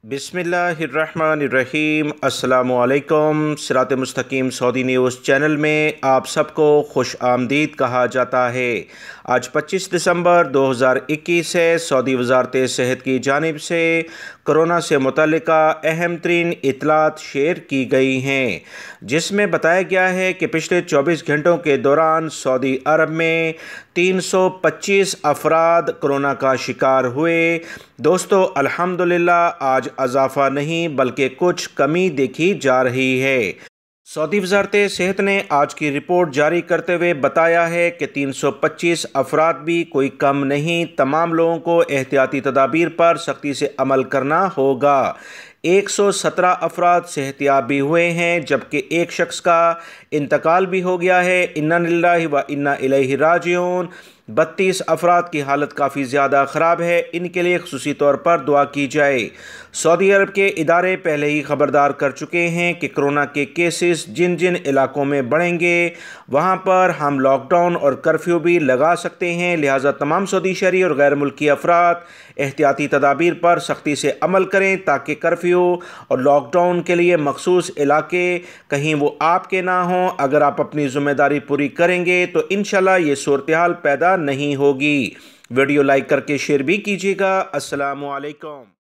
बिस्मिल्लाहिर्रहमानिर्रहीम। अस्सलामुअलैकुम। सिरात.e.मustaqem Saudi news channel में आप सबको खुश आमदीद कहा जाता है। आज 25 दिसंबर 2021 है। सऊदी वज़ारत सेहत की जानिब से कोरोना से मुतल्लिका अहम तरीन इतलात शेयर की गई हैं, जिसमें बताया गया है कि पिछले 24 घंटों के दौरान सऊदी अरब में 325 अफराद कोरोना का शिकार हुए। दोस्तों, अल्हम्दुलिल्लाह आज इजाफा नहीं बल्कि कुछ कमी देखी जा रही है। सऊदी वज़ारत सेहत ने आज की रिपोर्ट जारी करते हुए बताया है कि 325 अफराद भी कोई कम नहीं। तमाम लोगों को एहतियाती तदाबीर पर सख्ती से अमल करना होगा। 117 अफराद सेहतियाब भी हुए हैं, जबकि एक शख्स का इंतकाल भी हो गया है। इन्ना लिल्लाहि व इन्ना इलैहि राजिऊन। 32 अफराद की हालत काफ़ी ज़्यादा ख़राब है, इनके लिए ख़ुसूसी तौर पर दुआ की जाए। सऊदी अरब के इदारे पहले ही ख़बरदार कर चुके हैं कि कोरोना के केसेस जिन जिन इलाकों में बढ़ेंगे वहाँ पर हम लॉकडाउन और कर्फ्यू भी लगा सकते हैं। लिहाजा तमाम सऊदी शहरी और गैर मुल्की अफराद एहतियाती तदाबीर पर सख्ती से अमल करें, ताकि कर्फ्यू और लॉकडाउन के लिए मखसूस इलाके कहीं वो आपके ना हों। अगर आप अपनी ज़िम्मेदारी पूरी करेंगे तो इंशाल्लाह ये सूरत हाल पैदा नहीं होगी। वीडियो लाइक करके शेयर भी कीजिएगा। अस्सलामु अलैकुम।